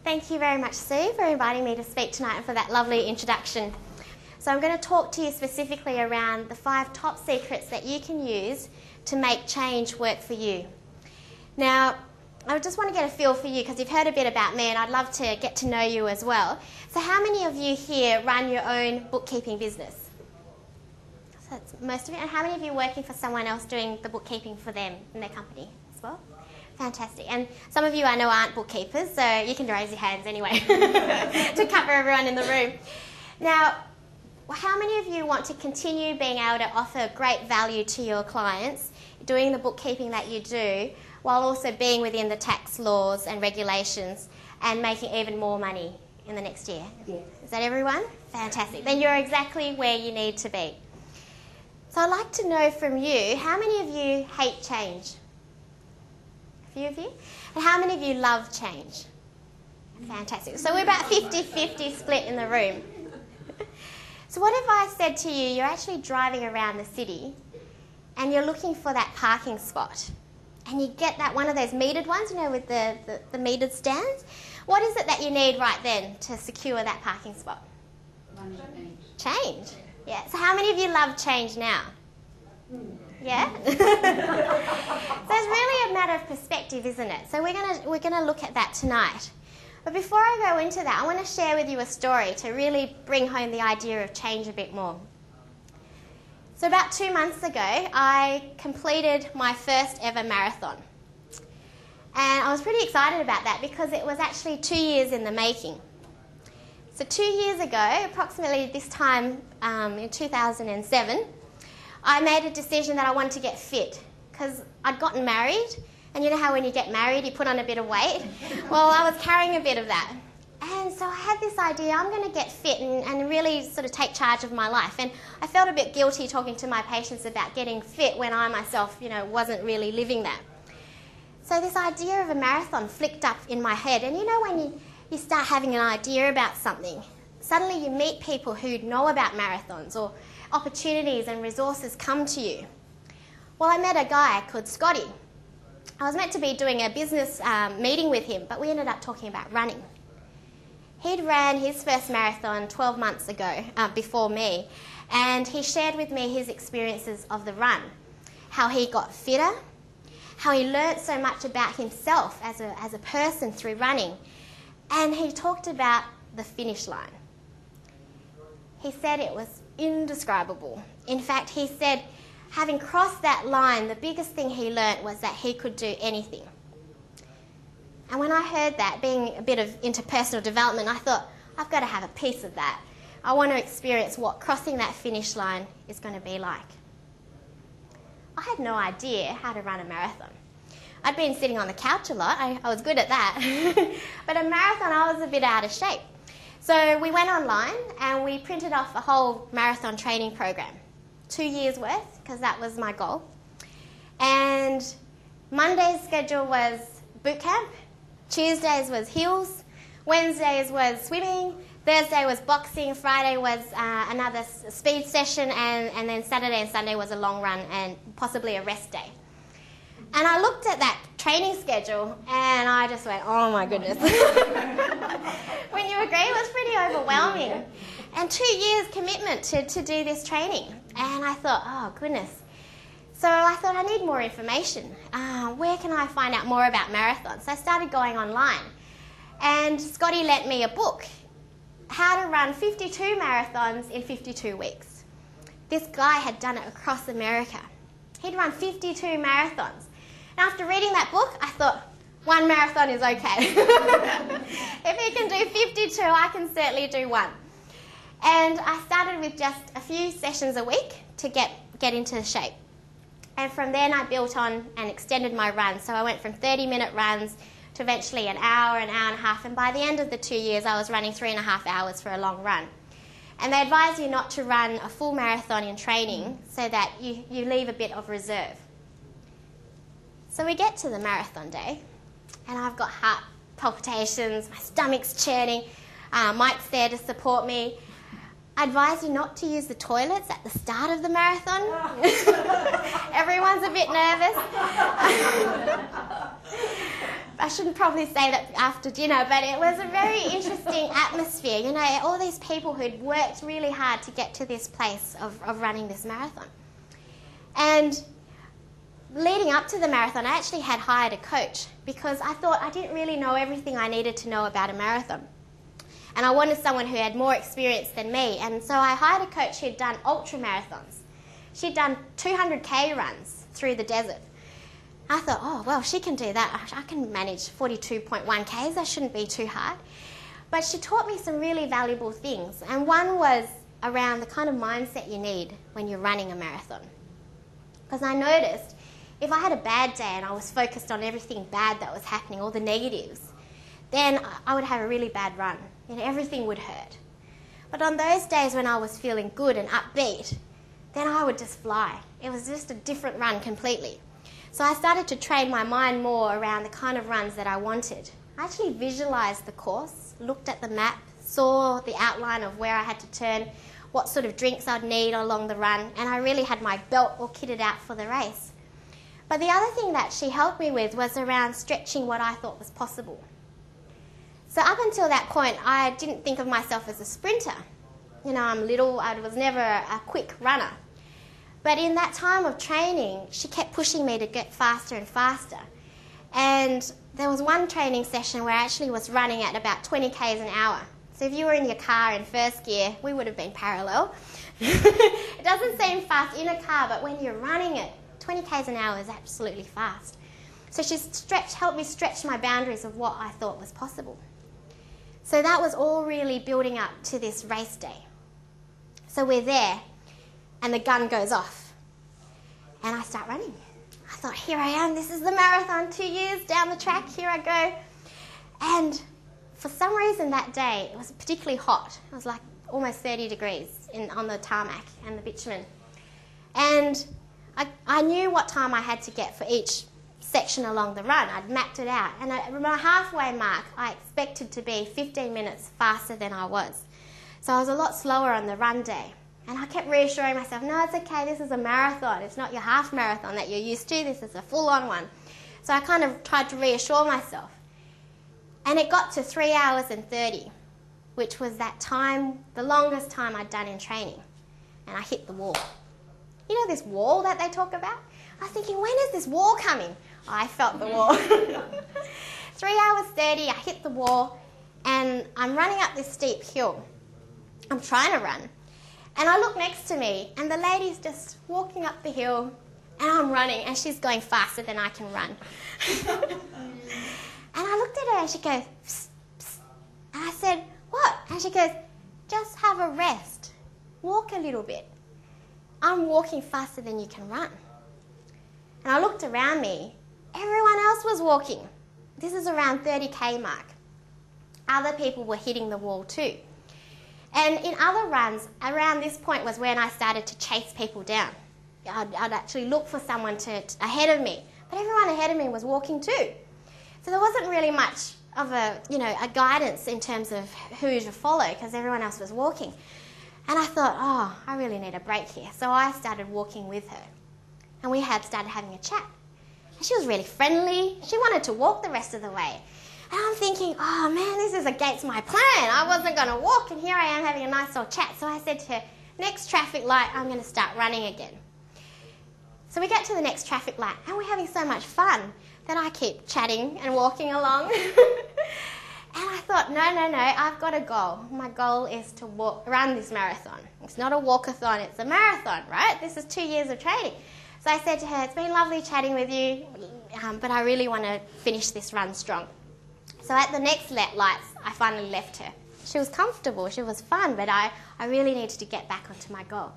Thank you very much, Sue, for inviting me to speak tonight and for that lovely introduction. So I'm going to talk to you specifically around the 5 top secrets that you can use to make change work for you. Now, I just want to get a feel for you because you've heard a bit about me and I'd love to get to know you as well. So how many of you here run your own bookkeeping business? So that's most of you. And how many of you are working for someone else doing the bookkeeping for them in their company as well? Fantastic. And some of you I know aren't bookkeepers, so you can raise your hands anyway to cover everyone in the room. Now, how many of you want to continue being able to offer great value to your clients, doing the bookkeeping that you do, while also being within the tax laws and regulations and making even more money in the next year? Yeah. Is that everyone? Fantastic. Then you're exactly where you need to be. So I'd like to know from you, how many of you hate change? A few of you? And how many of you love change? Fantastic. So we're about 50-50 split in the room. So what if I said to you, you're actually driving around the city and you're looking for that parking spot and you get that one of those metered ones, you know, with the metered stands? What is it that you need right then to secure that parking spot? Change. Yeah. So how many of you love change now? Yeah? So it's really a matter of perspective, isn't it? So we're gonna look at that tonight. But before I go into that, I want to share with you a story to really bring home the idea of change a bit more. So about 2 months ago, I completed my first ever marathon. And I was pretty excited about that because it was actually 2 years in the making. So 2 years ago, approximately this time in 2007, I made a decision that I wanted to get fit because I'd gotten married. And you know how when you get married, you put on a bit of weight? Well, I was carrying a bit of that. And so I had this idea, I'm going to get fit and really sort of take charge of my life. And I felt a bit guilty talking to my patients about getting fit when I myself, wasn't really living that. So this idea of a marathon flicked up in my head. And you know when you start having an idea about something, suddenly you meet people who know about marathons or opportunities and resources come to you. Well, I met a guy called Scotty. I was meant to be doing a business meeting with him, but we ended up talking about running. He'd ran his first marathon 12 months ago, before me, and he shared with me his experiences of the run, how he got fitter, how he learnt so much about himself as a person through running, and he talked about the finish line. He said it was indescribable. In fact, he said, having crossed that line, the biggest thing he learnt was that he could do anything. And when I heard that, being a bit of interpersonal development, I thought, I've got to have a piece of that. I want to experience what crossing that finish line is going to be like. I had no idea how to run a marathon. I'd been sitting on the couch a lot. I was good at that. But a marathon, I was a bit out of shape. So we went online and we printed off a whole marathon training program. 2 years worth, because that was my goal. And Monday's schedule was boot camp, Tuesdays was hills, Wednesdays was swimming, Thursday was boxing, Friday was another speed session, and then Saturday and Sunday was a long run and possibly a rest day. And I looked at that training schedule and I just went, oh my goodness. Wouldn't you agree? It was pretty overwhelming. And 2 years commitment to do this training. And I thought, oh goodness. So I thought I need more information. Where can I find out more about marathons? So I started going online. And Scotty lent me a book, How to Run 52 Marathons in 52 Weeks. This guy had done it across America. He'd run 52 marathons. And after reading that book, I thought, one marathon is okay. If he can do 52, I can certainly do one. And I started with just a few sessions a week to get into shape. And from then I built on and extended my runs. So I went from 30-minute runs to eventually an hour and a half. And by the end of the 2 years, I was running 3.5 hours for a long run. And they advise you not to run a full marathon in training so that you leave a bit of reserve. So we get to the marathon day, and I've got heart palpitations, my stomach's churning, Mike's there to support me. I advise you not to use the toilets at the start of the marathon. Everyone's a bit nervous. I shouldn't probably say that after dinner, but it was a very interesting atmosphere. You know, all these people who'd worked really hard to get to this place of running this marathon. And leading up to the marathon, I actually had hired a coach because I thought I didn't really know everything I needed to know about a marathon. And I wanted someone who had more experience than me. And so I hired a coach who'd done ultra marathons. She'd done 200k runs through the desert. I thought, oh, well, she can do that. I can manage 42.1k's. That shouldn't be too hard. But she taught me some really valuable things. And one was around the kind of mindset you need when you're running a marathon. Because I noticed if I had a bad day and I was focused on everything bad that was happening, all the negatives, then I would have a really bad run. You know, everything would hurt. But on those days when I was feeling good and upbeat, then I would just fly. It was just a different run completely. So I started to train my mind more around the kind of runs that I wanted. I actually visualised the course, looked at the map, saw the outline of where I had to turn, what sort of drinks I'd need along the run, and I really had my belt all kitted out for the race. But the other thing that she helped me with was around stretching what I thought was possible. So up until that point, I didn't think of myself as a sprinter. You know, I'm little, I was never a quick runner. But in that time of training, she kept pushing me to get faster and faster. And there was one training session where I actually was running at about 20k's an hour. So if you were in your car in first gear, we would have been parallel. It doesn't seem fast in a car, but when you're running it, 20k's an hour is absolutely fast. So she helped me stretch my boundaries of what I thought was possible. So that was all really building up to this race day. So we're there, and the gun goes off. And I start running. I thought, here I am, this is the marathon, 2 years down the track, here I go. And for some reason that day, it was particularly hot. It was like almost 30 degrees on the tarmac and the bitumen. And I knew what time I had to get for each section along the run. I'd mapped it out. And at my halfway mark, I expected to be 15 minutes faster than I was. So I was a lot slower on the run day. And I kept reassuring myself, no, it's okay, this is a marathon. It's not your half marathon that you're used to. This is a full-on one. So I kind of tried to reassure myself. And it got to 3 hours and 30, which was that time, the longest time I'd done in training. And I hit the wall. You know this wall that they talk about? I was thinking, when is this wall coming? I felt the wall. 3 hours 30, I hit the wall, and I'm running up this steep hill. I'm trying to run. And I look next to me, and the lady's just walking up the hill, and I'm running, and she's going faster than I can run. And I looked at her, and she goes, psst, psst. And I said, what? And she goes, just have a rest. Walk a little bit. I'm walking faster than you can run. And I looked around me. Everyone else was walking. This is around 30k mark. Other people were hitting the wall too. And in other runs, around this point was when I started to chase people down. I'd actually look for someone ahead of me. But everyone ahead of me was walking too. So there wasn't really much of a guidance in terms of who to follow because everyone else was walking. And I thought, oh, I really need a break here. So I started walking with her. And we started having a chat. And she was really friendly. She wanted to walk the rest of the way. And I'm thinking, oh man, this is against my plan. I wasn't going to walk, and here I am having a nice old chat. So I said to her, next traffic light, I'm going to start running again. So we get to the next traffic light, and we're having so much fun that I keep chatting and walking along. And I thought, no, I've got a goal. My goal is to run this marathon. It's not a walkathon, it's a marathon, right? This is 2 years of training. So I said to her, it's been lovely chatting with you, but I really want to finish this run strong. So at the next lights, I finally left her. She was comfortable, she was fun, but I really needed to get back onto my goal.